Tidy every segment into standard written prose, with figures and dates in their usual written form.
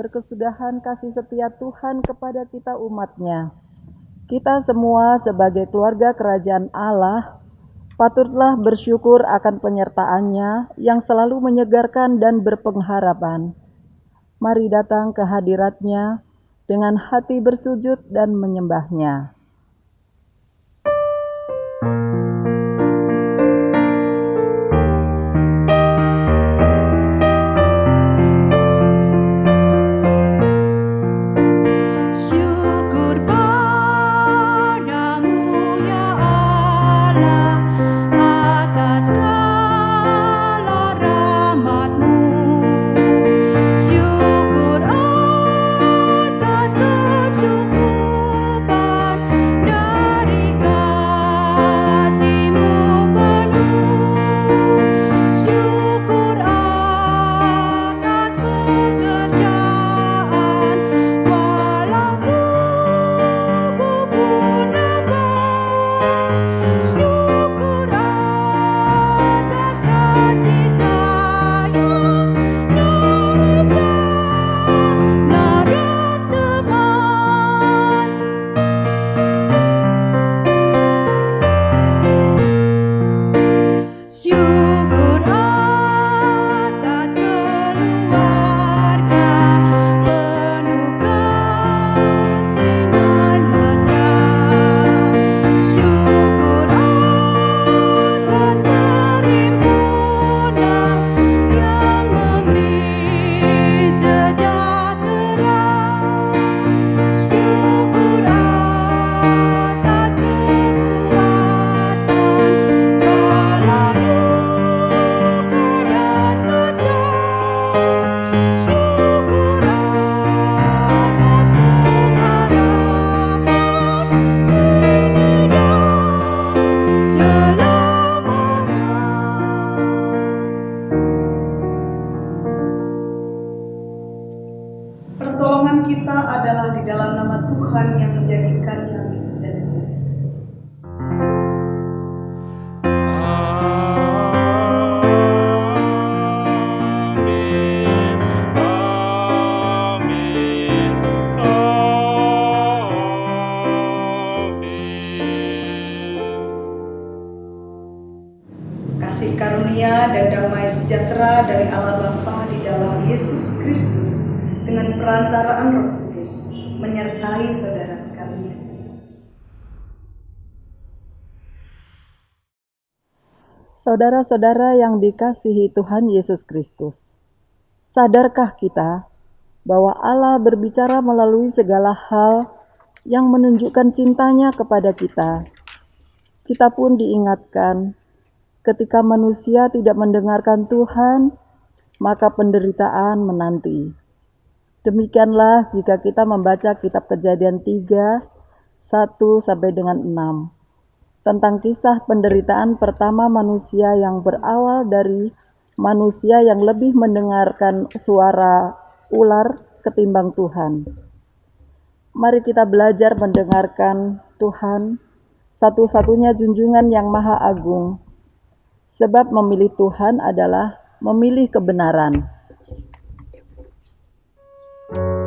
berkesudahan kasih setia Tuhan kepada kita umat-Nya. Kita semua sebagai keluarga kerajaan Allah, patutlah bersyukur akan penyertaan-Nya yang selalu menyegarkan dan berpengharapan. Mari datang ke hadirat-Nya dengan hati bersujud dan menyembah-Nya. Pertolongan kita adalah di dalam nama Tuhan yang menjadikan langit dan bumi. Kasih karunia dan damai sejahtera dari Allah Bapa di dalam Yesus Kristus dengan perantaraan Roh Kudus menyertai saudara sekalian. Saudara-saudara yang dikasihi Tuhan Yesus Kristus, sadarkah kita bahwa Allah berbicara melalui segala hal yang menunjukkan cintanya kepada kita? Kita pun diingatkan, ketika manusia tidak mendengarkan Tuhan, maka penderitaan menanti. Demikianlah jika kita membaca kitab Kejadian 3, 1 sampai dengan 6, tentang kisah penderitaan pertama manusia yang berawal dari manusia yang lebih mendengarkan suara ular ketimbang Tuhan. Mari kita belajar mendengarkan Tuhan, satu-satunya junjungan yang maha agung, sebab memilih Tuhan adalah memilih kebenaran. Yang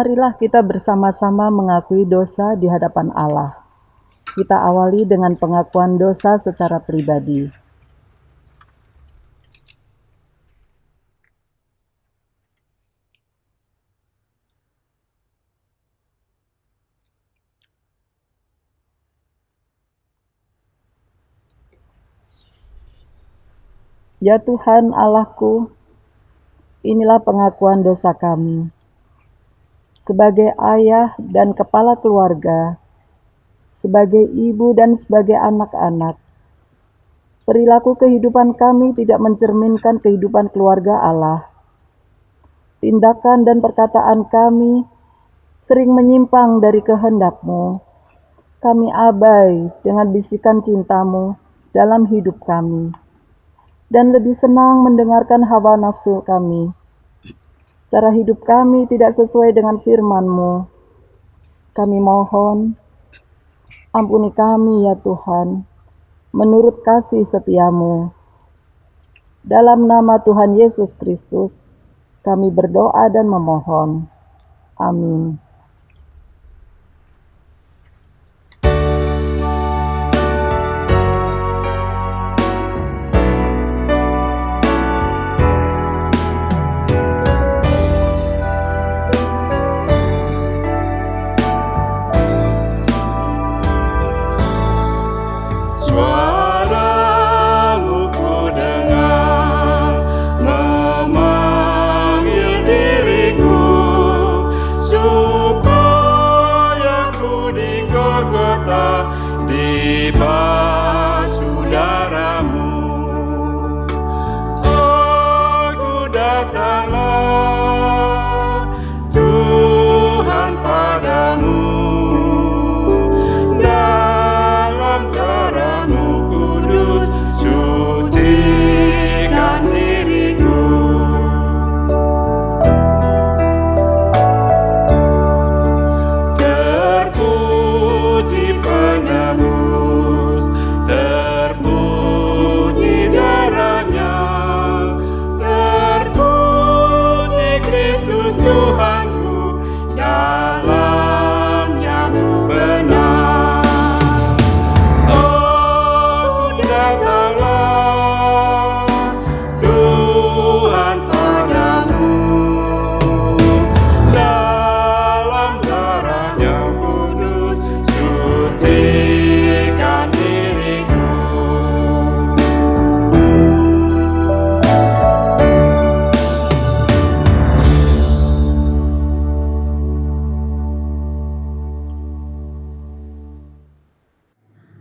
Marilah kita bersama-sama mengakui dosa di hadapan Allah. Kita awali dengan pengakuan dosa secara pribadi. Ya Tuhan Allahku, inilah pengakuan dosa kami. Sebagai ayah dan kepala keluarga, sebagai ibu dan sebagai anak-anak, perilaku kehidupan kami tidak mencerminkan kehidupan keluarga Allah. Tindakan dan perkataan kami sering menyimpang dari kehendak-Mu. Kami abai dengan bisikan cinta-Mu dalam hidup kami, dan lebih senang mendengarkan hawa nafsu kami. Cara hidup kami tidak sesuai dengan firman-Mu. Kami mohon, ampuni kami ya Tuhan, menurut kasih setia-Mu. Dalam nama Tuhan Yesus Kristus, kami berdoa dan memohon. Amin. Suaramu ku dengar memanggil diriku, supaya ku di Golgota di saudaramu. Aku datanglah Tuhan padamu.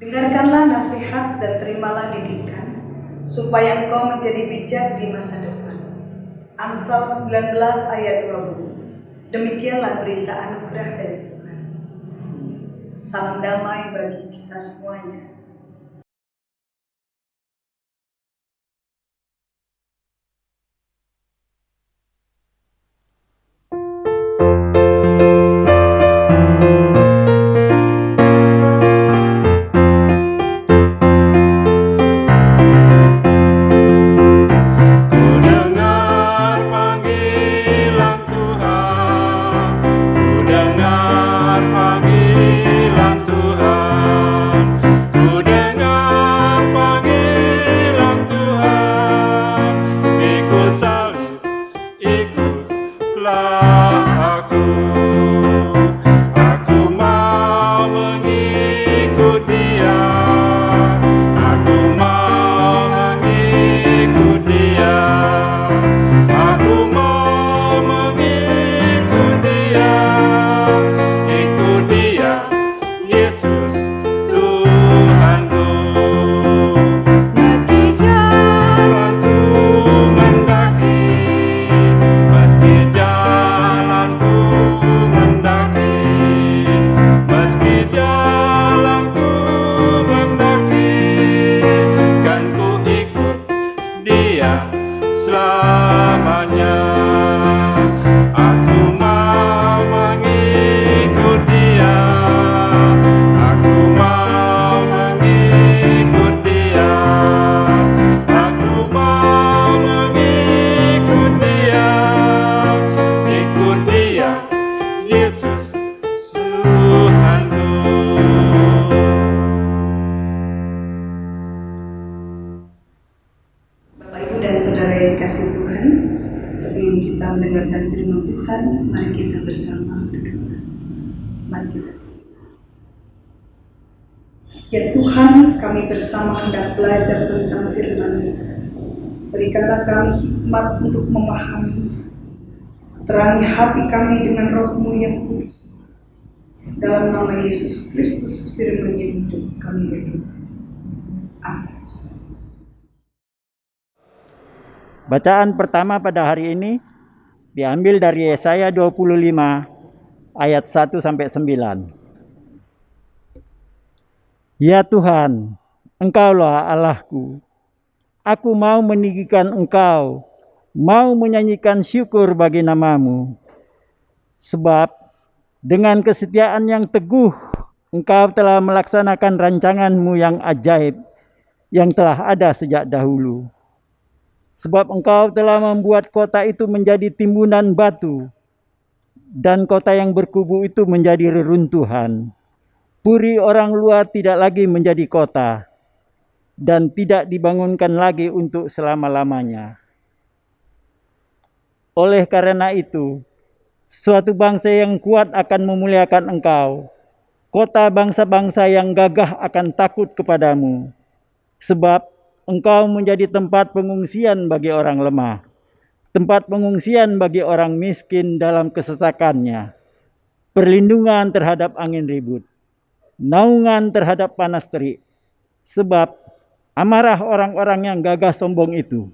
Dengarkanlah nasihat dan terimalah didikan, supaya engkau menjadi bijak di masa depan. Amsal 19 ayat 20. Demikianlah berita anugerah dari Tuhan. Salam damai bagi kita semuanya. Ku Tuhan, mari kita bersama berdoa. Mari kita. Ya Tuhan, kami bersama hendak belajar tentang firman-Mu. Berikanlah kami hikmat untuk memahami. Terangi hati kami dengan Roh-Mu yang kudus. Dalam nama Yesus Kristus, firman yang hidup, kami berdoa. Amin. Bacaan pertama pada hari ini diambil dari Yesaya 25 ayat 1 sampai 9. Ya Tuhan, Engkaulah Allahku. Aku mau meninggikan Engkau, mau menyanyikan syukur bagi nama-Mu. Sebab dengan kesetiaan yang teguh, Engkau telah melaksanakan rancangan-Mu yang ajaib, yang telah ada sejak dahulu. Sebab Engkau telah membuat kota itu menjadi timbunan batu, dan kota yang berkubu itu menjadi reruntuhan. Puri orang luar tidak lagi menjadi kota, dan tidak dibangunkan lagi untuk selama-lamanya. Oleh karena itu, suatu bangsa yang kuat akan memuliakan Engkau. Kota bangsa-bangsa yang gagah akan takut kepadamu. Sebab Engkau menjadi tempat pengungsian bagi orang lemah, tempat pengungsian bagi orang miskin dalam kesesakannya, perlindungan terhadap angin ribut, naungan terhadap panas terik. Sebab amarah orang-orang yang gagah sombong itu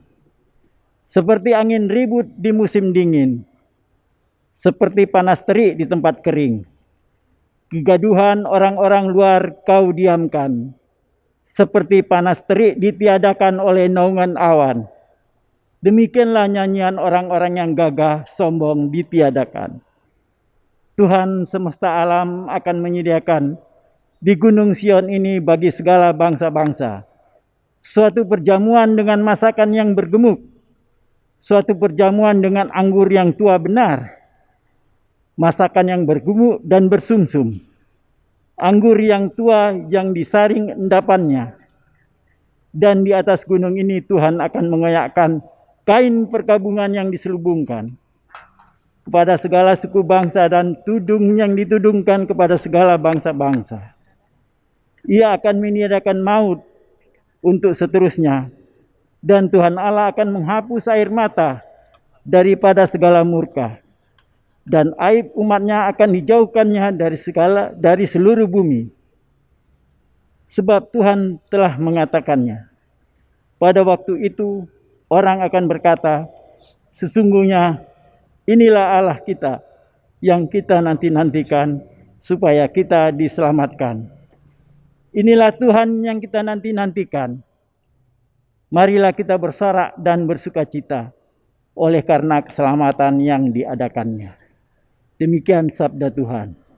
seperti angin ribut di musim dingin, seperti panas terik di tempat kering. Kegaduhan orang-orang luar Kau diamkan, seperti panas terik ditiadakan oleh naungan awan. Demikianlah nyanyian orang-orang yang gagah sombong ditiadakan. Tuhan semesta alam akan menyediakan di Gunung Sion ini bagi segala bangsa-bangsa suatu perjamuan dengan masakan yang bergemuk, suatu perjamuan dengan anggur yang tua benar, masakan yang bergemuk dan bersumsum, anggur yang tua yang disaring endapannya. Dan di atas gunung ini Tuhan akan mengoyakkan kain perkabungan yang diselubungkan kepada segala suku bangsa dan tudung yang ditudungkan kepada segala bangsa-bangsa. Ia akan meniadakan maut untuk seterusnya, dan Tuhan Allah akan menghapus air mata daripada segala murka, dan aib umatnya akan dijauhkannya dari seluruh bumi. Sebab Tuhan telah mengatakannya. Pada waktu itu orang akan berkata, sesungguhnya inilah Allah kita yang kita nanti-nantikan supaya kita diselamatkan. Inilah Tuhan yang kita nanti-nantikan. Marilah kita bersorak dan bersukacita oleh karena keselamatan yang diadakannya. Demikian sabda Tuhan.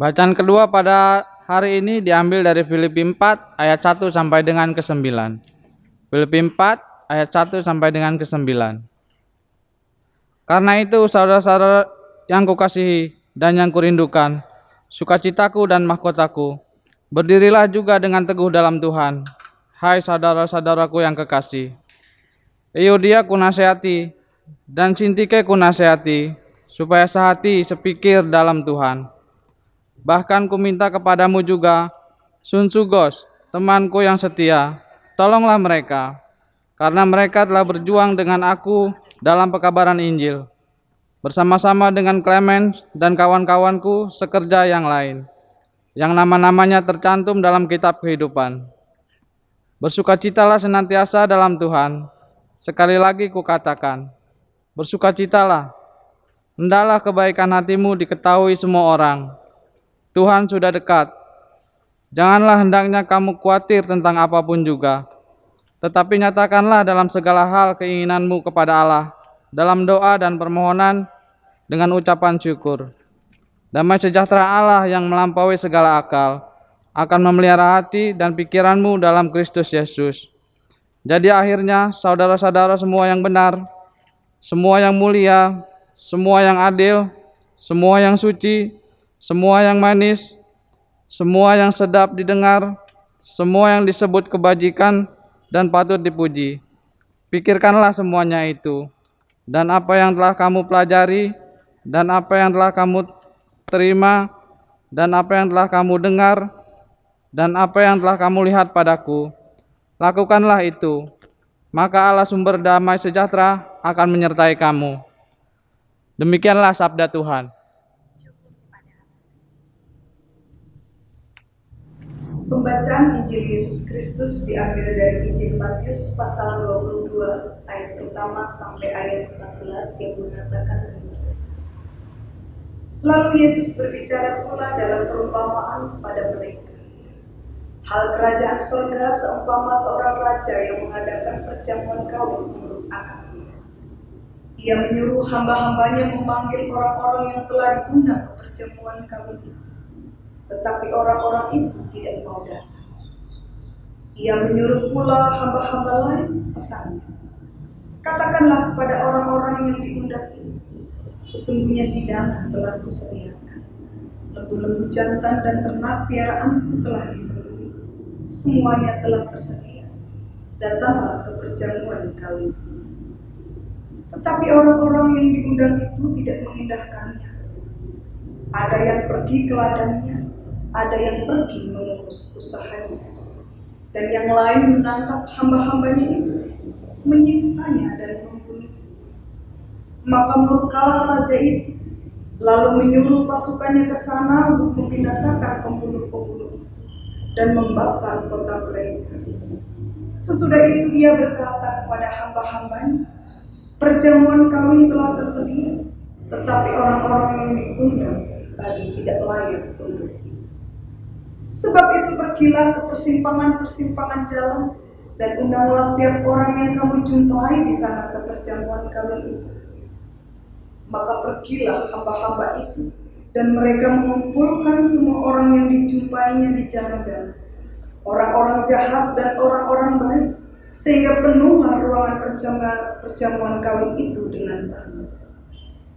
Bacaan kedua pada hari ini diambil dari Filipi 4 ayat 1 sampai dengan ke-9. Filipi 4 ayat 1 sampai dengan ke-9. Karena itu saudara-saudara yang kukasihi dan yang kurindukan, sukacitaku dan mahkotaku, berdirilah juga dengan teguh dalam Tuhan, hai saudara-saudaraku yang kekasih. Euodia kunasehati dan Sintike kunasehati, supaya sehati sepikir dalam Tuhan. Bahkan kuminta kepadamu juga, Sunsugos, temanku yang setia, tolonglah mereka, karena mereka telah berjuang dengan aku dalam pekabaran Injil, bersama-sama dengan Clemens dan kawan-kawanku sekerja yang lain, yang nama-namanya tercantum dalam kitab kehidupan. Bersukacitalah senantiasa dalam Tuhan. Sekali lagi kukatakan, bersukacitalah. Hendaklah kebaikan hatimu diketahui semua orang. Tuhan sudah dekat. Janganlah hendaknya kamu khawatir tentang apapun juga, tetapi nyatakanlah dalam segala hal keinginanmu kepada Allah, dalam doa dan permohonan dengan ucapan syukur. Damai sejahtera Allah yang melampaui segala akal akan memelihara hati dan pikiranmu dalam Kristus Yesus. Jadi akhirnya saudara-saudara semua yang benar, semua yang mulia, semua yang adil, semua yang suci, semua yang manis, semua yang sedap didengar, semua yang disebut kebajikan dan patut dipuji. Pikirkanlah semuanya itu, dan apa yang telah kamu pelajari, dan apa yang telah kamu terima, dan apa yang telah kamu dengar, dan apa yang telah kamu lihat padaku, lakukanlah itu. Maka Allah sumber damai sejahtera akan menyertai kamu. Demikianlah sabda Tuhan. Pembacaan Injil Yesus Kristus diambil dari Injil Matius pasal 22 ayat pertama sampai ayat 14 yang mengatakan demikian. Lalu Yesus berbicara pula dalam perumpamaan kepada mereka. Hal kerajaan surga seumpama seorang raja yang mengadakan perjamuan kawin untuk anaknya. Ia menyuruh hamba-hambanya memanggil orang-orang yang telah diundang ke perjamuan kawin itu. Tetapi orang-orang itu tidak mau datang. Ia menyuruh pula hamba-hamba lain pesannya. Katakanlah kepada orang-orang yang diundang itu, sesungguhnya hidangan telah kusediakan. Lembu-lembu jantan dan ternak piaraanku telah disembelih. Semuanya telah tersedia. Datanglah ke perjamuan kawin. Tetapi orang-orang yang diundang itu tidak mengindahkannya. Ada yang pergi ke ladangnya, ada yang pergi mengurus usahanya, dan yang lain menangkap hamba-hambanya itu, menyiksanya dan membunuh. Maka murkalah raja itu, lalu menyuruh pasukannya ke sana untuk membinasakan pembunuh-pembunuh itu dan membakar kota mereka. Sesudah itu ia berkata kepada hamba-hambanya, perjamuan kawin telah tersedia, tetapi orang-orang yang diundang tadi tidak layak untuk itu. Sebab itu pergilah ke persimpangan-persimpangan jalan dan undanglah setiap orang yang kamu jumpai di sana ke perjamuan kawin itu. Maka pergilah hamba-hamba itu dan mereka mengumpulkan semua orang yang dijumpainya di jalan-jalan, orang-orang jahat dan orang-orang baik, sehingga penuhlah ruangan perjamuan kawin itu dengan tamu.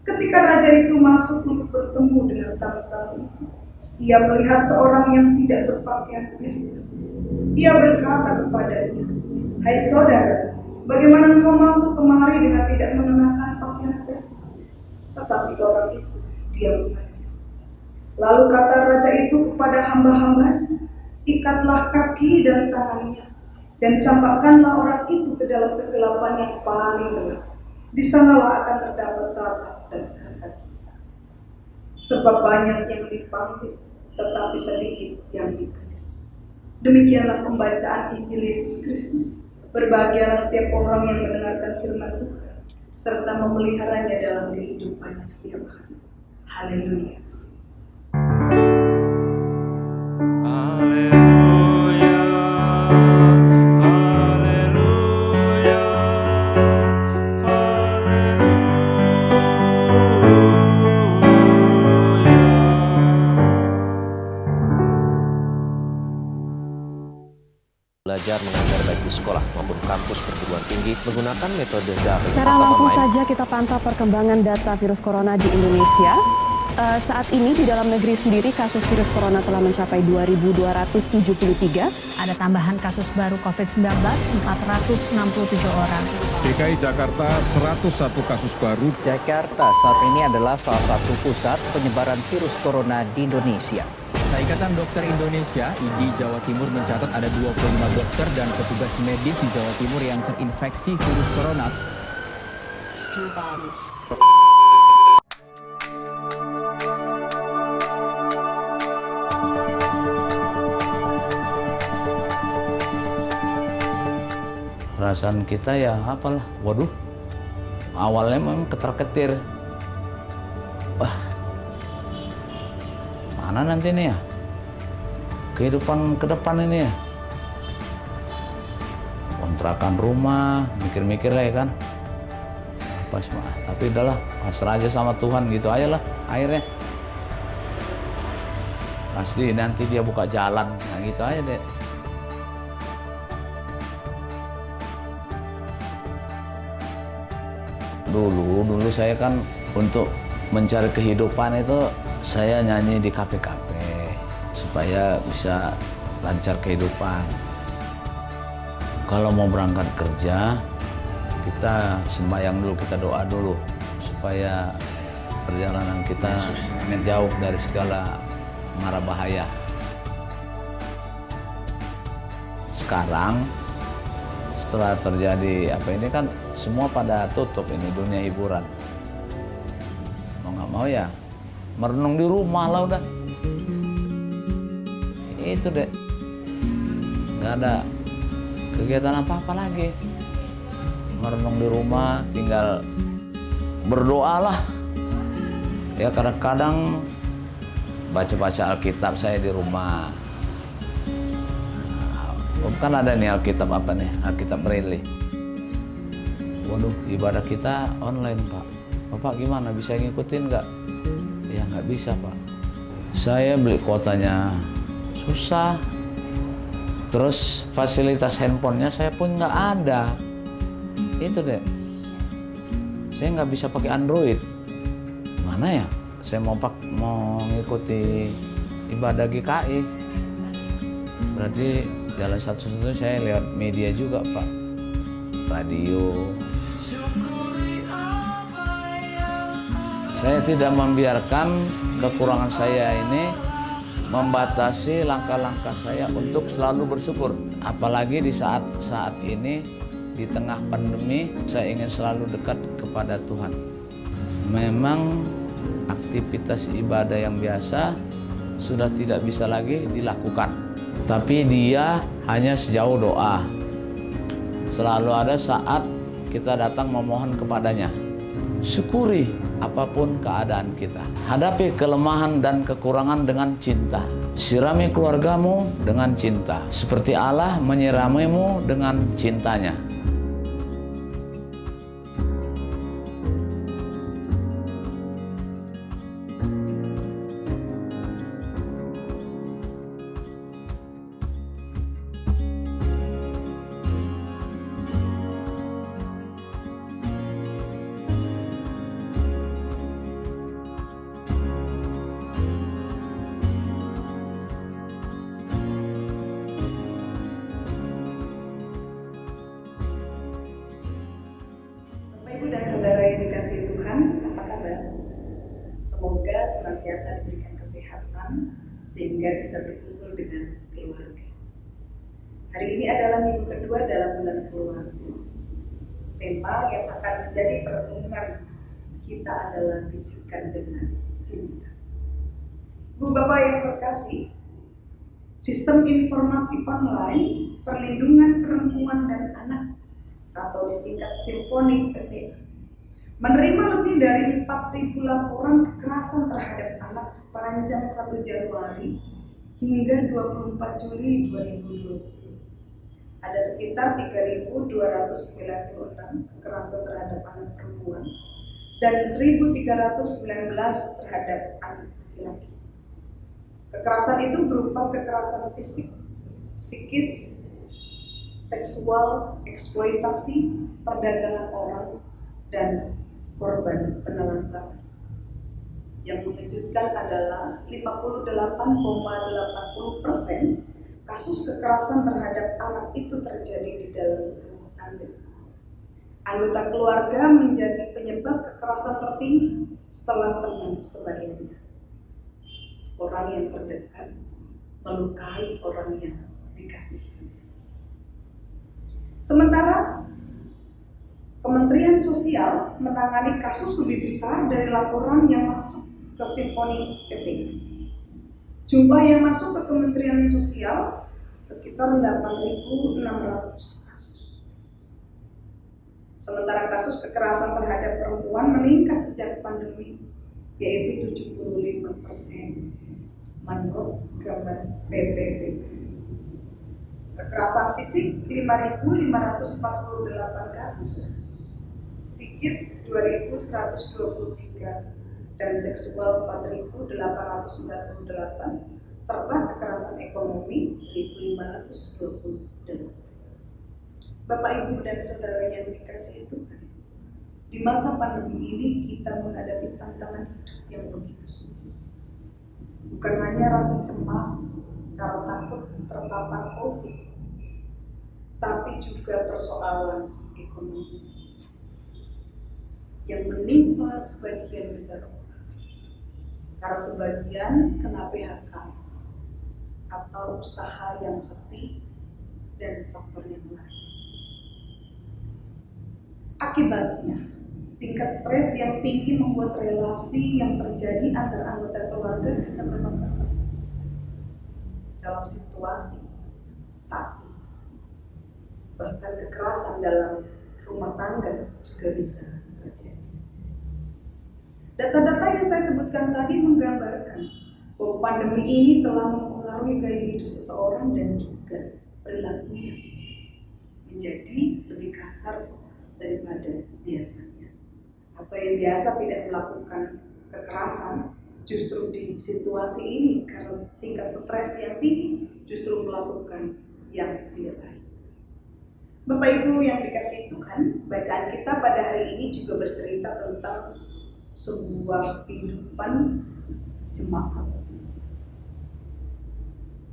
Ketika raja itu masuk untuk bertemu dengan tamu-tamu itu, ia melihat seorang yang tidak berpakaian pesta. Ia berkata kepadanya, hai saudara, bagaimana engkau masuk kemari dengan tidak mengenakan pakaian pesta? Tetapi orang itu diam saja. Lalu kata raja itu kepada hamba-hambanya, ikatlah kaki dan tangannya, dan campakkanlah orang itu ke dalam kegelapan yang paling gelap. Di sanalah akan terdapat ratap dan kata kita. Sebab banyak yang dipanggil, tetapi sedikit yang dipilih. Demikianlah pembacaan Injil Yesus Kristus. Berbahagialah setiap orang yang mendengarkan firman Tuhan, serta memeliharanya dalam kehidupannya setiap hari. Haleluya. Haleluya, haleluya, haleluya. di sekolah maupun kampus perguruan tinggi menggunakan metode daring. Sekarang langsung saja kita pantau perkembangan data virus corona di Indonesia. Saat ini di dalam negeri sendiri kasus virus corona telah mencapai 2.273. Ada tambahan kasus baru COVID-19 467 orang. DKI Jakarta 101 kasus baru. Jakarta saat ini adalah salah satu pusat penyebaran virus corona di Indonesia. Ikatan Dokter Indonesia, IDI Jawa Timur mencatat ada 25 dokter dan petugas medis di Jawa Timur yang terinfeksi virus corona. Perasaan kita ya apalah, waduh, awalnya memang ketar-ketir. Wah, mana nanti nih ya kehidupan ke depan ini ya, kontrakan rumah, mikir-mikir lah ya kan, apa sih mah, tapi udahlah pasrah aja sama Tuhan gitu aja lah akhirnya. Pasti nanti dia buka jalan, nah gitu aja deh. Dulu saya kan untuk mencari kehidupan itu saya nyanyi di kafe-kafe supaya bisa lancar kehidupan. Kalau mau berangkat kerja, kita sembahyang dulu, kita doa dulu supaya perjalanan kita menjauh dari segala mara bahaya. Sekarang setelah terjadi apa ini kan semua pada tutup ini dunia hiburan. Mau nggak mau ya merenung di rumah lah udah. Itu deh. Nggak ada kegiatan apa-apa lagi. Merenung di rumah, tinggal berdoa lah. Ya kadang-kadang baca-baca Alkitab saya di rumah. Kan ada nih Alkitab apa nih? Alkitab Braille. Waduh, ibadah kita online, Pak. Bapak gimana? Bisa ngikutin nggak? Ya nggak bisa, Pak. Saya beli kuotanya susah. Terus fasilitas handphonenya saya pun nggak ada. Itu deh. Saya nggak bisa pakai Android. Mana ya? Saya mau ngikuti ibadah GKI. Berarti jalan satu-satunya saya lewat media juga, Pak. Radio. Saya tidak membiarkan kekurangan saya ini membatasi langkah-langkah saya untuk selalu bersyukur. Apalagi di saat-saat ini, di tengah pandemi, saya ingin selalu dekat kepada Tuhan. Memang aktivitas ibadah yang biasa sudah tidak bisa lagi dilakukan. Tapi dia hanya sejauh doa. Selalu ada saat kita datang memohon kepadanya. Syukuri apapun keadaan kita. Hadapi kelemahan dan kekurangan dengan cinta. Sirami keluargamu dengan cinta. Seperti Allah menyiramimu dengan cintanya. Ibu dan saudara yang dikasihi Tuhan, apa kabar? Semoga senantiasa diberikan kesehatan sehingga bisa berkumpul dengan keluarga. Hari ini adalah minggu kedua dalam bulan keluarga. Tema yang akan menjadi perenungan kita adalah bisikan dengan cinta. Bu Bapak yang terkasih, sistem informasi online perlindungan perempuan dan anak atau disingkat Simfonik PPA menerima lebih dari 4.000 laporan kekerasan terhadap anak sepanjang 1 Januari hingga 24 Juli 2020. Ada sekitar 3.296 kekerasan terhadap anak perempuan dan 1.319 terhadap anak laki-laki. Kekerasan itu berupa kekerasan fisik, psikis, seksual, eksploitasi, perdagangan orang, dan korban penelantaran. Yang mengejutkan adalah 58,80% kasus kekerasan terhadap anak itu terjadi di dalam rumah tangga. Anggota keluarga menjadi penyebab kekerasan tertinggi setelah teman sebayanya. Orang yang terdekat melukai orang yang dikasihi. Sementara Kementerian Sosial menangani kasus lebih besar dari laporan yang masuk ke Simfoni EPK. Jumlah yang masuk ke Kementerian Sosial sekitar 8.600 kasus. Sementara kasus kekerasan terhadap perempuan meningkat sejak pandemi, yaitu 75% menurut Kemen PPP. Kekerasan fisik 5.548 kasus, psikis 2.123, dan seksual 4.898, serta kekerasan ekonomi 1.528. Bapak, Ibu, dan Saudara yang dikasihi Tuhan, di masa pandemi ini kita menghadapi tantangan hidup yang begitu sulit. Bukan hanya rasa cemas karena takut terpapar COVID, tapi juga persoalan ekonomi yang menimpa sebagian besar orang, karena sebagian kena PHK atau usaha yang sepi dan faktor yang lain. Akibatnya, tingkat stres yang tinggi membuat relasi yang terjadi antar anggota keluarga bisa bermasalah. Dalam situasi saat ini, bahkan kekerasan dalam rumah tangga juga bisa terjadi. Data-data yang saya sebutkan tadi menggambarkan bahwa pandemi ini telah mempengaruhi gaya hidup seseorang dan juga perilakunya menjadi lebih kasar daripada biasanya. Atau yang biasa tidak melakukan kekerasan, justru di situasi ini karena tingkat stres yang tinggi justru melakukan yang tidak baik. Bapak Ibu yang dikasihi Tuhan, bacaan kita pada hari ini juga bercerita tentang sebuah kehidupan jemaat.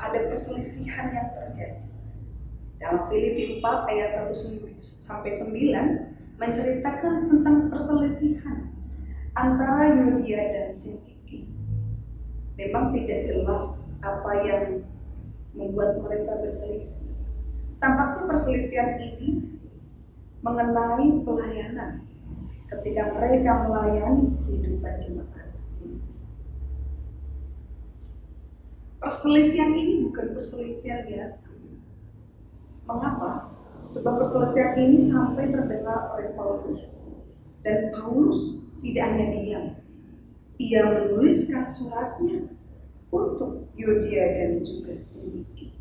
Ada perselisihan yang terjadi. Dalam Filipi 4 ayat 1-9 menceritakan tentang perselisihan antara Yudia dan Sintiki. Memang tidak jelas apa yang membuat mereka berselisih. Tampaknya perselisihan ini mengenai pelayanan ketika mereka melayani kehidupan jemaat. Perselisihan ini bukan perselisihan biasa. Mengapa? Sebab perselisihan ini sampai terdengar oleh Paulus. Dan Paulus tidak hanya diam. Ia menuliskan suratnya untuk Yudia dan juga Sintiki.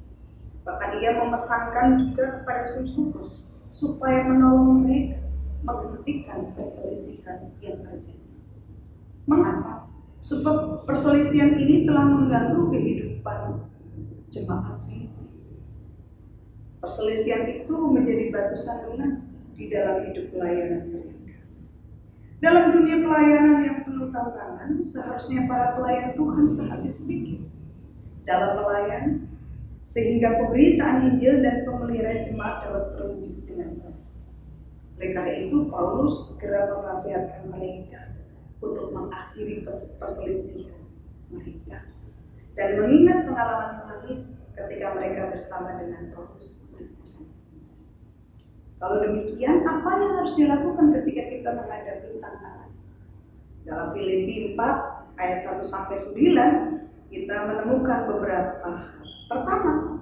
Bahkan ia memesankan juga kepada Susupus supaya menolong mereka menghentikan perselisihan yang terjadi. Mengapa? Sebab perselisihan ini telah mengganggu kehidupan jemaat Filipi. Perselisihan itu menjadi batu sandungan di dalam hidup pelayanan mereka. Dalam dunia pelayanan yang penuh tantangan, seharusnya para pelayan Tuhan sehabis pikir dalam melayani, sehingga pemberitaan Injil dan pemeliharaan jemaat dapat terwujud dengan baik. Oleh karena itu, Paulus segera menasihatkan mereka untuk mengakhiri perselisihan mereka dan mengingat pengalaman manis ketika mereka bersama dengan Paulus. Kalau demikian, apa yang harus dilakukan ketika kita menghadapi tantangan? Dalam Filipi 4 ayat 1-9 kita menemukan beberapa hal. Pertama,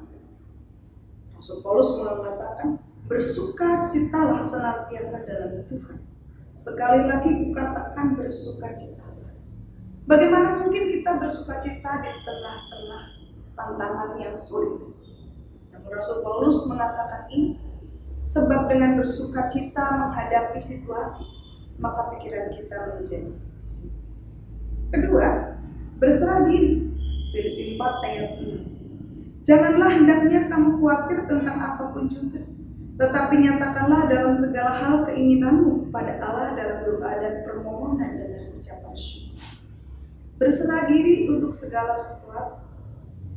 Rasul Paulus mengatakan, bersukacitalah senantiasa dalam Tuhan. Sekali lagi kukatakan bersukacitalah. Bagaimana mungkin kita bersukacita di tengah-tengah tantangan yang sulit? Namun Rasul Paulus mengatakan ini, sebab dengan bersukacita menghadapi situasi, maka pikiran kita menjadi positif. Kedua, berserah diri. Filipi 4 ayat 6. Janganlah hendaknya kamu khawatir tentang apapun juga, Tetapi nyatakanlah dalam segala hal keinginanmu kepada Allah dalam doa dan permohonan dengan ucapan syukur. Berserah diri untuk segala sesuatu.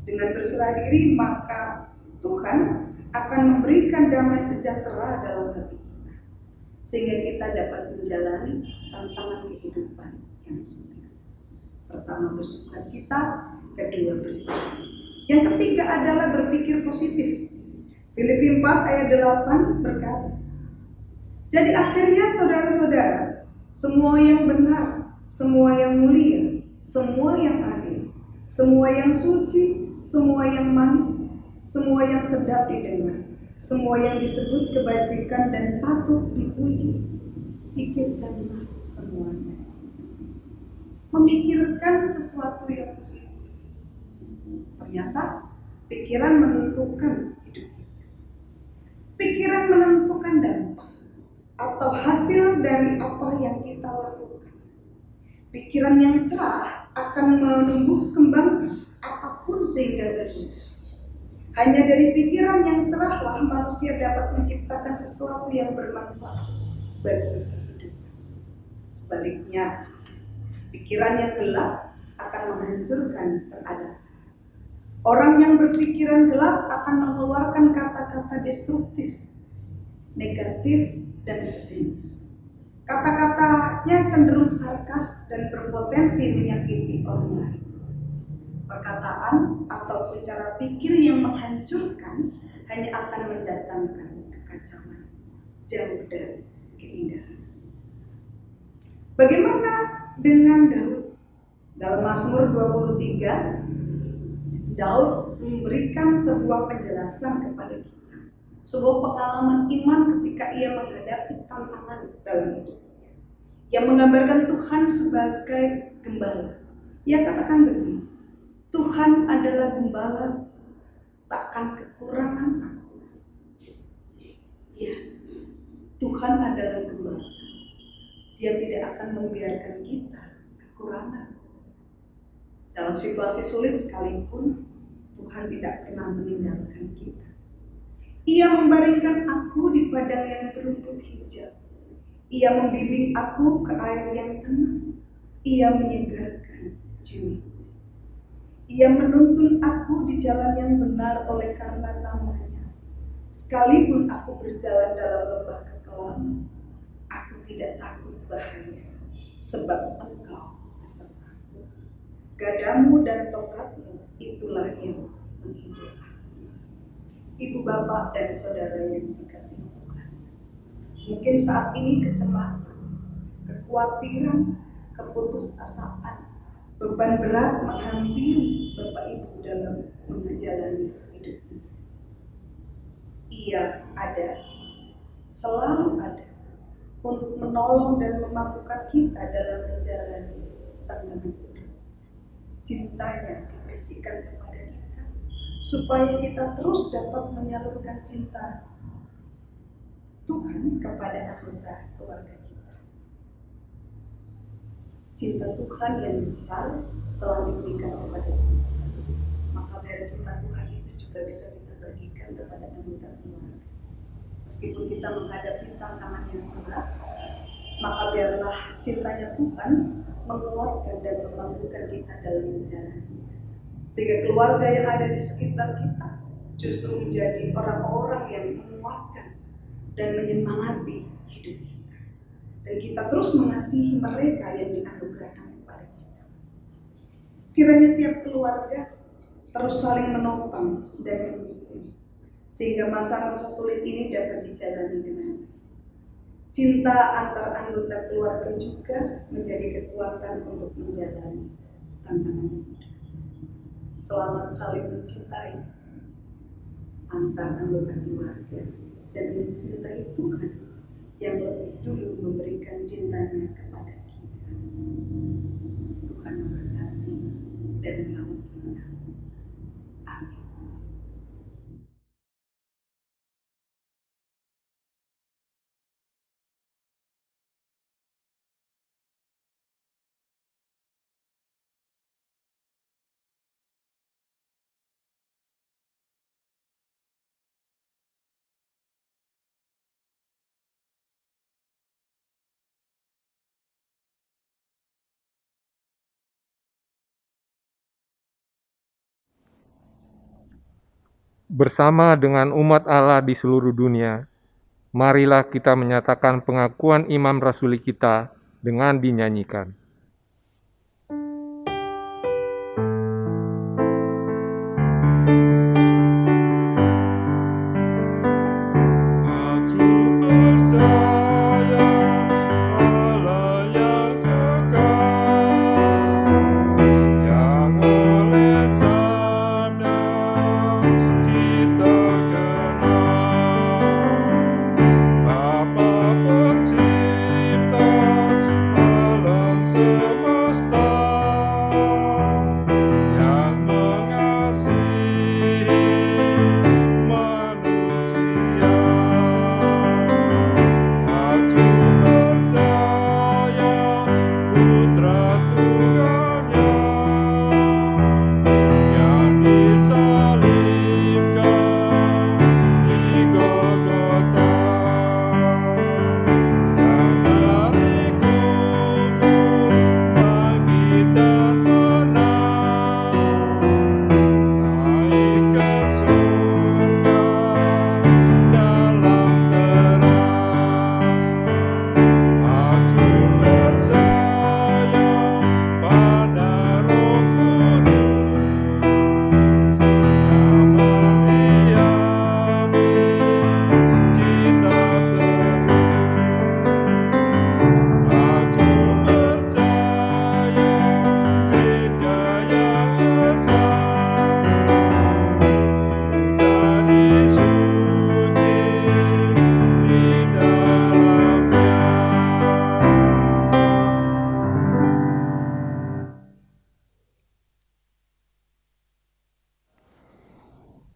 Dengan berserah diri maka Tuhan akan memberikan damai sejahtera dalam hati kita, sehingga kita dapat menjalani tantangan kehidupan yang sulit. Pertama, bersukacita. Kedua, berserah. Yang ketiga adalah berpikir positif. Filipi 4 ayat 8 berkata, jadi akhirnya saudara-saudara, semua yang benar, semua yang mulia, semua yang adil, semua yang suci, semua yang manis, semua yang sedap didengar, semua yang disebut kebajikan dan patut dipuji, pikirkanlah semuanya. Memikirkan sesuatu yang positif. Ternyata pikiran menentukan hidup kita. Pikiran menentukan dampak atau hasil dari apa yang kita lakukan. Pikiran yang cerah akan menumbuh kembangkan apapun sehingga berguna. Hanya dari pikiran yang cerahlah manusia dapat menciptakan sesuatu yang bermanfaat bagi kehidupan. Sebaliknya, pikiran yang gelap akan menghancurkan peradaban. Orang yang berpikiran gelap akan mengeluarkan kata-kata destruktif, negatif, dan pesimis. Kata-katanya cenderung sarkas dan berpotensi menyakiti orang lain. Perkataan ataupun cara pikir yang menghancurkan hanya akan mendatangkan kekacauan, jauh dari keindahan. Bagaimana dengan Daud? Dalam Mazmur 23, Daud memberikan sebuah penjelasan kepada kita, sebuah pengalaman iman ketika ia menghadapi tantangan dalam hidupnya, yang menggambarkan Tuhan sebagai gembala. Ia katakan begini, Tuhan adalah gembala, takkan kekurangan aku. Ya, Tuhan adalah gembala. Dia tidak akan membiarkan kita kekurangan. Dalam situasi sulit sekalipun, Tuhan tidak pernah meninggalkan kita. Ia membaringkan aku di padang yang berumput hijau. Ia membimbing aku ke air yang tenang. Ia menyegarkan jiwaku. Ia menuntun aku di jalan yang benar oleh karena namanya. Sekalipun aku berjalan dalam lembah kekelaman, aku tidak takut bahaya, sebab Engkau besertaku. Gadamu dan tongkatmu itulah yang menghibur aku. Ibu, bapak, dan saudara yang dikasihi Tuhan, mungkin saat ini kecemasan, kekhawatiran, keputusasaan, beban berat menghampiri Bapak Ibu dalam menjalani hidup ini. Ia ada, selalu ada, untuk menolong dan memampukan kita dalam menjalani tantangan hidup. Cintanya dibersihkan kepada kita, supaya kita terus dapat menyalurkan cinta Tuhan kepada anggota keluarga kita. Cinta Tuhan yang besar telah diberikan kepada kita. Maka dari cinta Tuhan itu juga bisa kita bagikan kepada anggota keluarga. Meskipun kita menghadapi tantangan yang berat, maka biarlah cintanya Tuhan menguatkan dan memampukan kita dalam menjalani. Sehingga keluarga yang ada di sekitar kita justru menjadi orang-orang yang menguatkan dan menyemangati hidup kita. Dan kita terus mengasihi mereka yang dianugerahkan kepada kita. Kiranya tiap keluarga terus saling menopang dan mendukung, sehingga masa-masa sulit ini dapat dijalani dengan baik. Cinta antar anggota keluarga juga menjadi kekuatan untuk menjalani tantangan hidup. Selamat saling mencintai antar anggota keluarga dan mencintai Tuhan yang lebih dulu memberikan cintanya kepada kita. Tuhan memberkati dan menolong kita. Amin. bersama dengan umat Allah di seluruh dunia, marilah kita menyatakan pengakuan imam rasuli kita dengan dinyanyikan.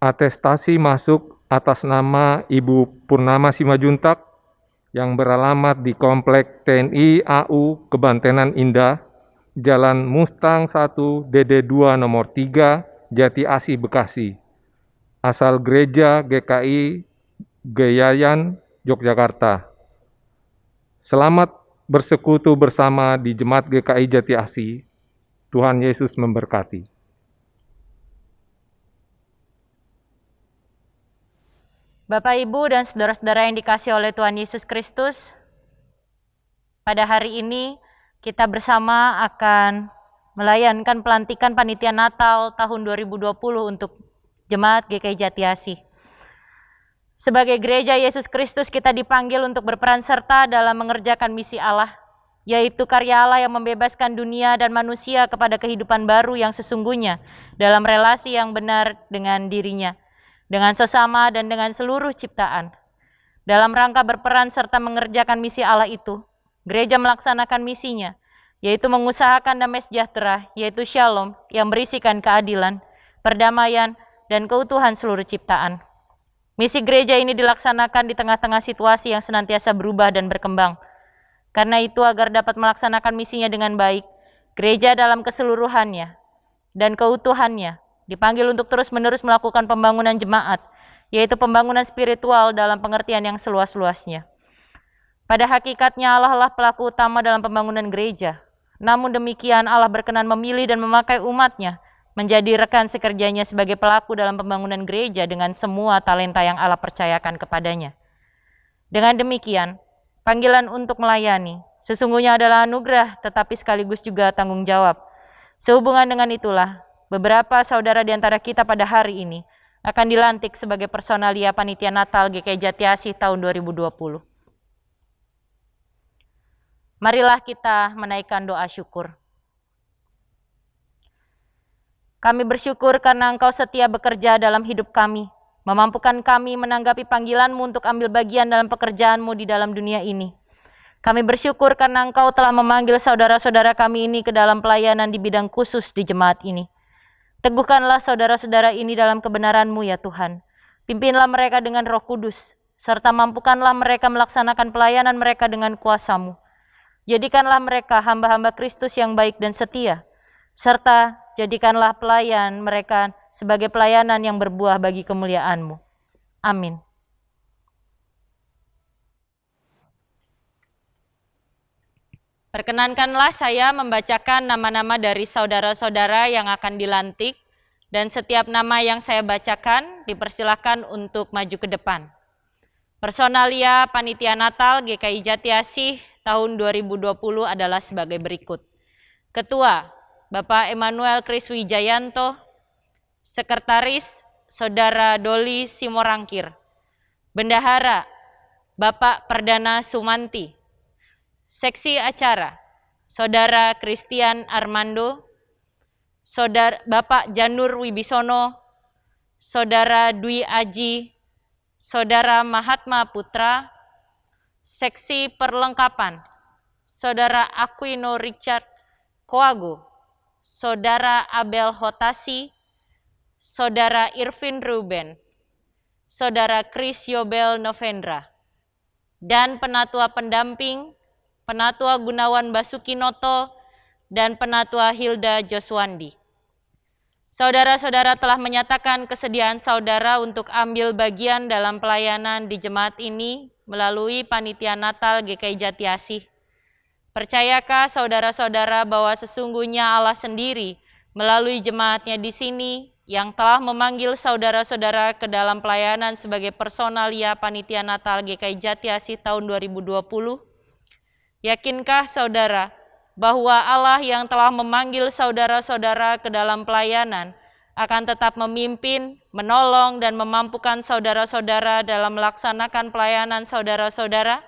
Atestasi masuk atas nama Ibu Purnama Simajuntak yang beralamat di Komplek TNI AU Kebantenan Indah, Jalan Mustang 1 DD2 nomor 3, Jati Asih, Bekasi. Asal Gereja GKI Geyayan, Yogyakarta. Selamat bersekutu bersama di Jemaat GKI Jati Asih. Tuhan Yesus memberkati. Bapak, Ibu, dan saudara-saudara yang dikasihi oleh Tuhan Yesus Kristus, pada hari ini kita bersama akan melayankan pelantikan Panitia Natal tahun 2020 untuk Jemaat GKI Jati Asih. Sebagai Gereja Yesus Kristus, kita dipanggil untuk berperan serta dalam mengerjakan misi Allah, yaitu karya Allah yang membebaskan dunia dan manusia kepada kehidupan baru yang sesungguhnya dalam relasi yang benar dengan dirinya, dengan sesama dan dengan seluruh ciptaan. Dalam rangka berperan serta mengerjakan misi Allah itu, gereja melaksanakan misinya, yaitu mengusahakan damai sejahtera, yaitu Shalom, yang berisikan keadilan, perdamaian, dan keutuhan seluruh ciptaan. Misi gereja ini dilaksanakan di tengah-tengah situasi yang senantiasa berubah dan berkembang. Karena itu, agar dapat melaksanakan misinya dengan baik, gereja dalam keseluruhannya dan keutuhannya dipanggil untuk terus-menerus melakukan pembangunan jemaat, yaitu pembangunan spiritual dalam pengertian yang seluas-luasnya. Pada hakikatnya Allah lah pelaku utama dalam pembangunan gereja. Namun demikian Allah berkenan memilih dan memakai umatnya menjadi rekan sekerjanya sebagai pelaku dalam pembangunan gereja dengan semua talenta yang Allah percayakan kepadanya. Dengan demikian, panggilan untuk melayani sesungguhnya adalah anugerah tetapi sekaligus juga tanggung jawab. Sehubungan dengan itulah, beberapa saudara di antara kita pada hari ini akan dilantik sebagai personalia Panitia Natal GKI Jati Asih tahun 2020. Marilah kita menaikkan doa syukur. Kami bersyukur karena Engkau setia bekerja dalam hidup kami, memampukan kami menanggapi panggilan-Mu untuk ambil bagian dalam pekerjaan-Mu di dalam dunia ini. Kami bersyukur karena Engkau telah memanggil saudara-saudara kami ini ke dalam pelayanan di bidang khusus di jemaat ini. Teguhkanlah saudara-saudara ini dalam kebenaran-Mu ya Tuhan. Pimpinlah mereka dengan Roh Kudus, serta mampukanlah mereka melaksanakan pelayanan mereka dengan kuasa-Mu. Jadikanlah mereka hamba-hamba Kristus yang baik dan setia, serta jadikanlah pelayan mereka sebagai pelayanan yang berbuah bagi kemuliaan-Mu. Amin. Perkenankanlah saya membacakan nama-nama dari saudara-saudara yang akan dilantik Dan setiap nama yang saya bacakan dipersilahkan untuk maju ke depan. Personalia Panitia Natal GKI Jati Asih tahun 2020 adalah sebagai berikut. Ketua, Bapak Emmanuel Kris Wijayanto. Sekretaris, Saudara Doli Simorangkir. Bendahara, Bapak Perdana Sumanti. Seksi acara, Saudara Christian Armando. Saudara Bapak Janur Wibisono, Saudara Dwi Aji, Saudara Mahatma Putra. Seksi perlengkapan, Saudara Aquino Richard Koago, Saudara Abel Hotasi, Saudara Irvin Ruben, Saudara Chris Yobel Novendra, dan Penatua Pendamping, Penatua Gunawan Basuki Noto, dan Penatua Hilda Joswandi. Saudara-saudara telah menyatakan kesediaan saudara untuk ambil bagian dalam pelayanan di jemaat ini melalui Panitia Natal GKI Jati Asih. Percayakah saudara-saudara bahwa sesungguhnya Allah sendiri melalui jemaatnya di sini yang telah memanggil saudara-saudara ke dalam pelayanan sebagai personalia Panitia Natal GKI Jati Asih tahun 2020? Yakinkah saudara bahwa Allah yang telah memanggil saudara-saudara ke dalam pelayanan akan tetap memimpin, menolong, dan memampukan saudara-saudara dalam melaksanakan pelayanan saudara-saudara?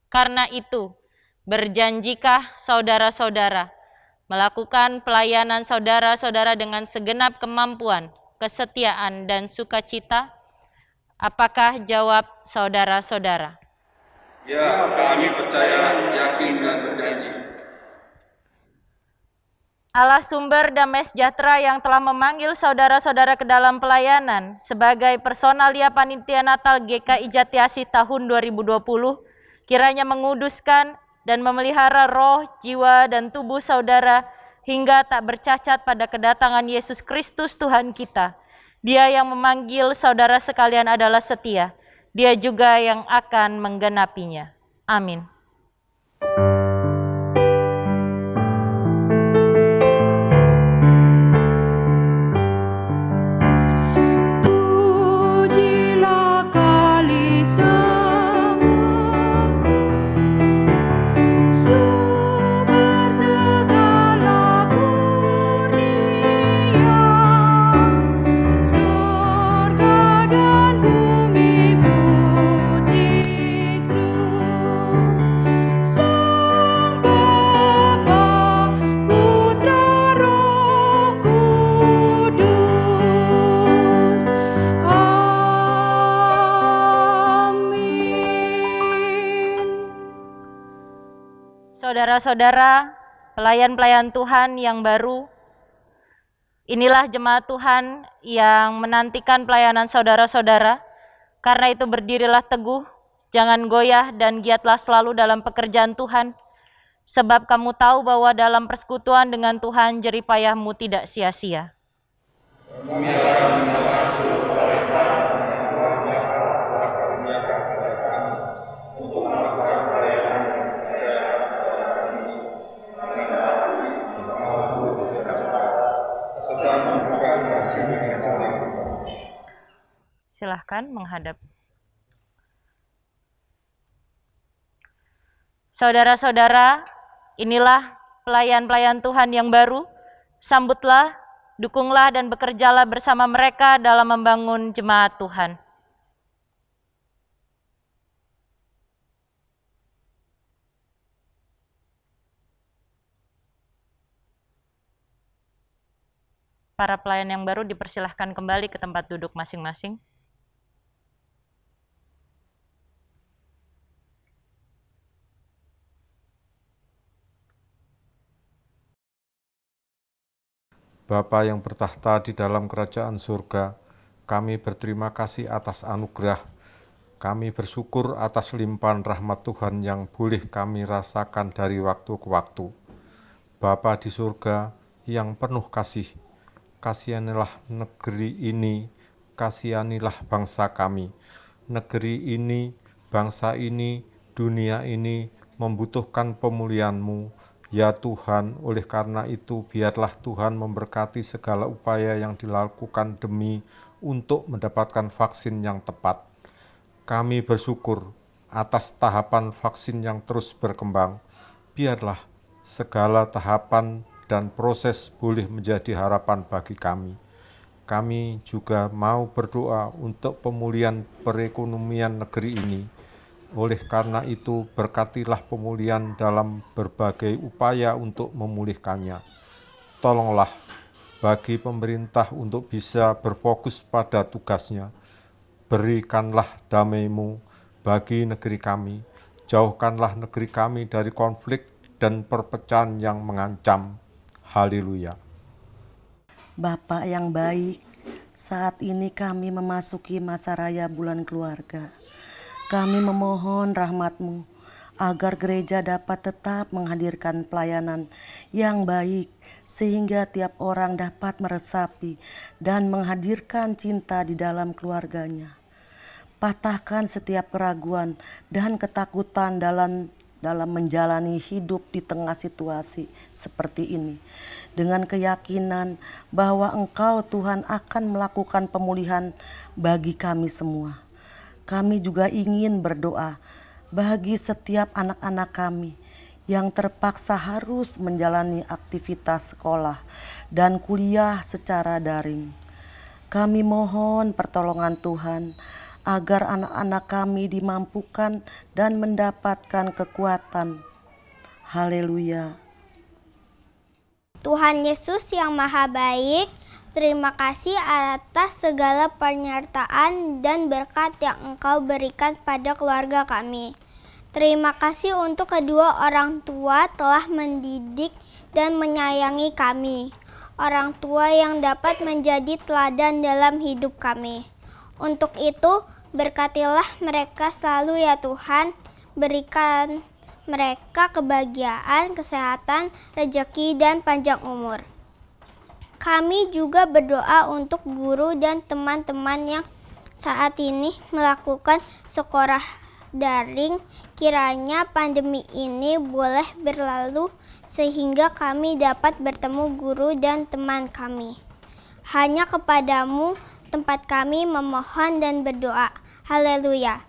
Karena itu, berjanjikah saudara-saudara melakukan pelayanan saudara-saudara dengan segenap kemampuan, kesetiaan, dan sukacita? Apakah jawab saudara-saudara? Ya, kami percaya, yakin, dan berjanji. Allah sumber damai sejahtera yang telah memanggil saudara-saudara ke dalam pelayanan sebagai personalia Panitia Natal GKI Jati Asih tahun 2020, kiranya menguduskan dan memelihara roh, jiwa, dan tubuh saudara hingga tak bercacat pada kedatangan Yesus Kristus Tuhan kita. Dia yang memanggil saudara sekalian adalah setia. Dia juga yang akan menggenapinya. Amin. Saudara-saudara, pelayan-pelayan Tuhan yang baru, inilah jemaat Tuhan yang menantikan pelayanan saudara-saudara. Karena itu berdirilah teguh, jangan goyah, dan giatlah selalu dalam pekerjaan Tuhan. Sebab kamu tahu bahwa dalam persekutuan dengan Tuhan jerih payahmu tidak sia-sia. Silahkan menghadap. Saudara-saudara, inilah pelayan-pelayan Tuhan yang baru. Sambutlah, dukunglah, dan bekerjalah bersama mereka dalam membangun jemaat Tuhan. Para pelayan yang baru dipersilahkan kembali ke tempat duduk masing-masing. Bapa yang bertahta di dalam kerajaan surga, kami berterima kasih atas anugerah. Kami bersyukur atas limpahan rahmat Tuhan yang boleh kami rasakan dari waktu ke waktu. Bapa di surga yang penuh kasih, kasihanilah negeri ini, kasihanilah bangsa kami. Negeri ini, bangsa ini, dunia ini membutuhkan pemulihan-Mu, Ya Tuhan, oleh karena itu biarlah Tuhan memberkati segala upaya yang dilakukan demi untuk mendapatkan vaksin yang tepat. Kami bersyukur atas tahapan vaksin yang terus berkembang. Biarlah segala tahapan dan proses boleh menjadi harapan bagi kami. Kami juga mau berdoa untuk pemulihan perekonomian negeri ini. Oleh karena itu, berkatilah pemulihan dalam berbagai upaya untuk memulihkannya. Tolonglah bagi pemerintah untuk bisa berfokus pada tugasnya. Berikanlah damai-Mu bagi negeri kami. Jauhkanlah negeri kami dari konflik dan perpecahan yang mengancam. Haleluya. Bapa yang baik, saat ini kami memasuki masa raya bulan keluarga. Kami memohon rahmat-Mu agar gereja dapat tetap menghadirkan pelayanan yang baik sehingga tiap orang dapat meresapi dan menghadirkan cinta di dalam keluarganya. Patahkan setiap keraguan dan ketakutan dalam menjalani hidup di tengah situasi seperti ini. Dengan keyakinan bahwa Engkau Tuhan akan melakukan pemulihan bagi kami semua. Kami juga ingin berdoa bagi setiap anak-anak kami yang terpaksa harus menjalani aktivitas sekolah dan kuliah secara daring. Kami mohon pertolongan Tuhan agar anak-anak kami dimampukan dan mendapatkan kekuatan. Haleluya. Tuhan Yesus yang Maha Baik, terima kasih atas segala penyertaan dan berkat yang Engkau berikan pada keluarga kami. Terima kasih untuk kedua orang tua telah mendidik dan menyayangi kami. Orang tua yang dapat menjadi teladan dalam hidup kami. Untuk itu, berkatilah mereka selalu ya Tuhan. Berikan mereka kebahagiaan, kesehatan, rezeki, dan panjang umur. Kami juga berdoa untuk guru dan teman-teman yang saat ini melakukan sekolah daring. Kiranya pandemi ini boleh berlalu sehingga kami dapat bertemu guru dan teman kami. Hanya kepadamu tempat kami memohon dan berdoa. Haleluya.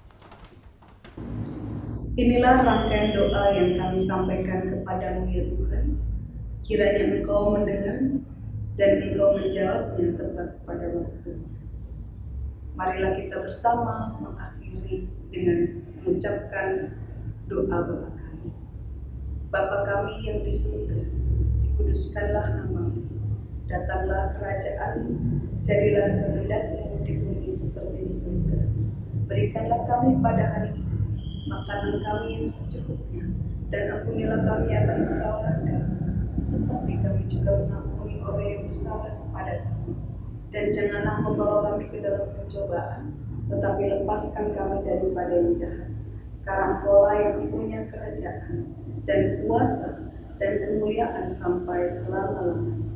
Inilah rangkaian doa yang kami sampaikan kepadamu ya Tuhan. Kiranya Engkau mendengar dan Engkau menjawabnya tepat pada waktu. Marilah kita bersama mengakhiri dengan mengucapkan doa Bapa kami. Bapa kami yang di surga, dikuduskanlah nama-Mu. Datanglah kerajaan-Mu, jadilah kehendak-Mu di bumi seperti di surga. Berikanlah kami pada hari ini makanan kami yang secukupnya, dan ampunilah kami akan kesalahan kami, seperti kami juga mengampuni orang yang bersalah kepada kami. Dan janganlah membawa kami ke dalam pencobaan, tetapi lepaskan kami daripada yang jahat. Karena Engkau-lah yang mempunyai kerajaan, dan kuasa, dan kemuliaan sampai selama-lamanya.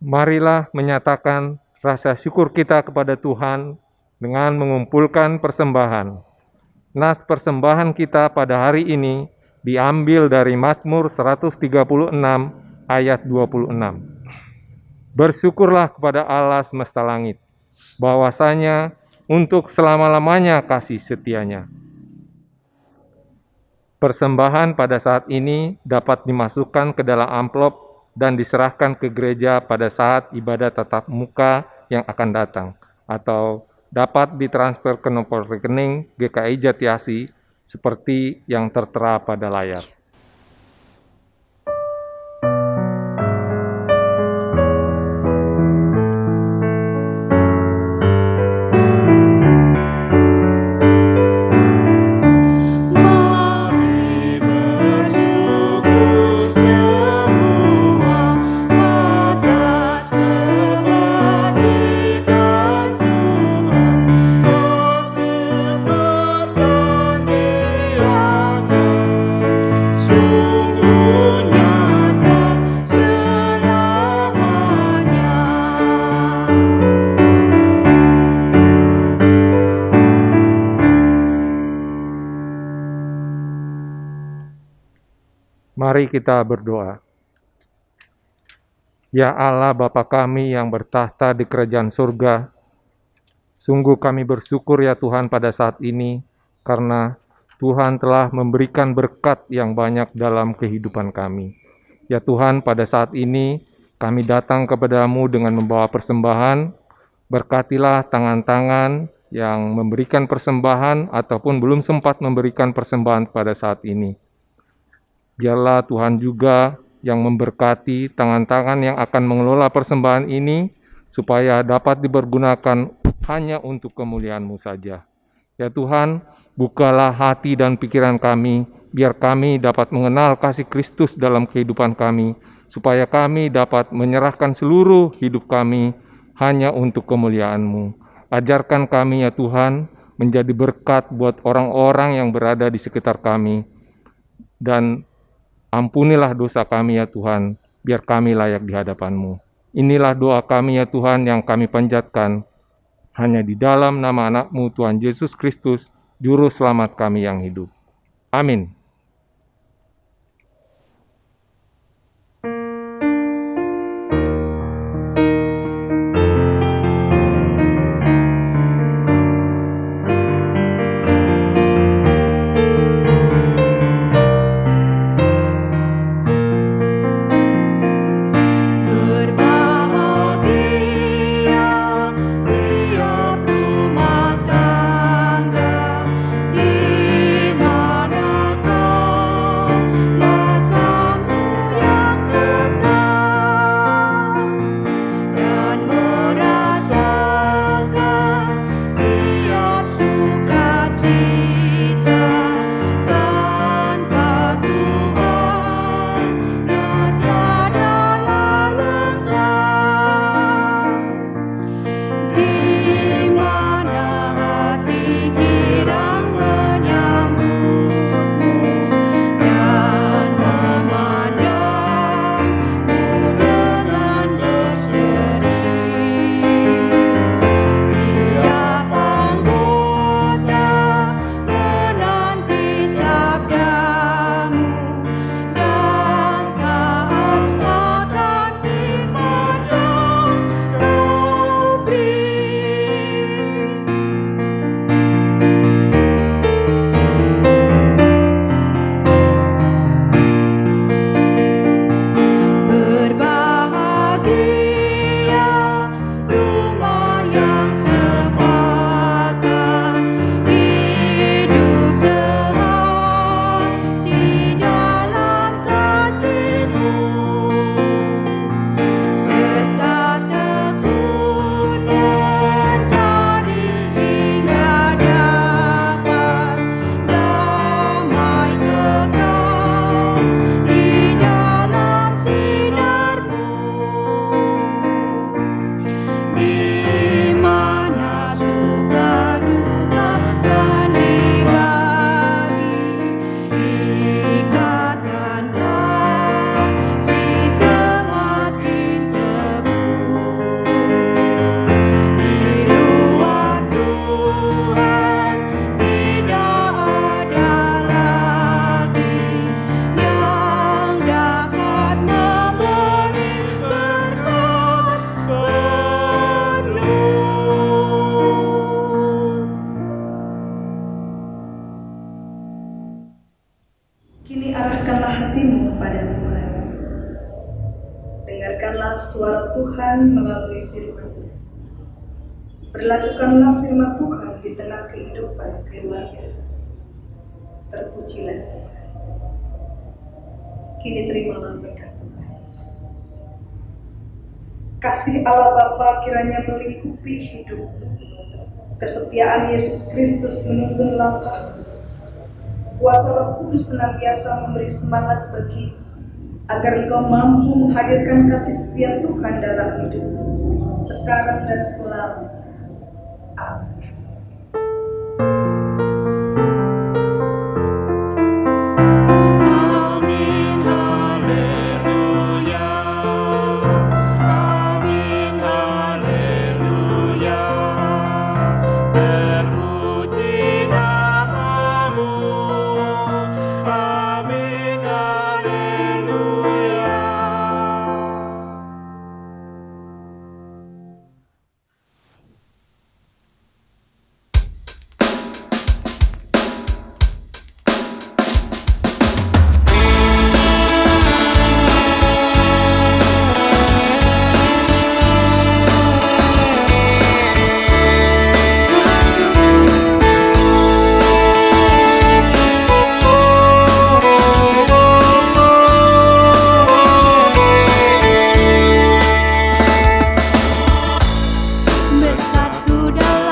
Marilah menyatakan rasa syukur kita kepada Tuhan dengan mengumpulkan persembahan. Nas persembahan kita pada hari ini diambil dari Mazmur 136 ayat 26. Bersyukurlah kepada Allah semesta langit, bahwasanya untuk selama-lamanya kasih setianya. Persembahan pada saat ini dapat dimasukkan ke dalam amplop dan diserahkan ke gereja pada saat ibadah tatap muka yang akan datang, atau dapat ditransfer ke nomor rekening GKI Jatiasi seperti yang tertera pada layar. Mari kita berdoa. Ya Allah Bapa kami yang bertahta di kerajaan surga, sungguh kami bersyukur ya Tuhan pada saat ini, karena Tuhan telah memberikan berkat yang banyak dalam kehidupan kami. Ya Tuhan, pada saat ini kami datang kepadamu dengan membawa persembahan. Berkatilah tangan-tangan yang memberikan persembahan ataupun belum sempat memberikan persembahan pada saat ini. Biarlah Tuhan juga yang memberkati tangan-tangan yang akan mengelola persembahan ini, supaya dapat dipergunakan hanya untuk kemuliaan-Mu saja. Ya Tuhan, bukalah hati dan pikiran kami, biar kami dapat mengenal kasih Kristus dalam kehidupan kami, supaya kami dapat menyerahkan seluruh hidup kami hanya untuk kemuliaan-Mu. Ajarkan kami ya Tuhan, menjadi berkat buat orang-orang yang berada di sekitar kami, dan ampunilah dosa kami ya Tuhan, biar kami layak di hadapan-Mu. Inilah doa kami ya Tuhan yang kami panjatkan, hanya di dalam nama anak-Mu Tuhan Yesus Kristus, Juru Selamat kami yang hidup. Amin. Kini arahkanlah hatimu kepada Tuhan. Dengarkanlah suara Tuhan melalui firman-Nya. Berlakukanlah firman Tuhan di tengah kehidupan keluarga. Terpujilah Tuhan. Kini terimalah berkat Tuhan. Kasih Allah Bapa kiranya melingkupi hidupmu. Kesetiaan Yesus Kristus menuntun langkahmu. Kuasa Roh Kudus senantiasa memberi semangat bagimu, agar engkau mampu menghadirkan kasih setia Tuhan dalam hidupmu, sekarang dan selamanya. Amin. Amin, haleluya. bersatu dalam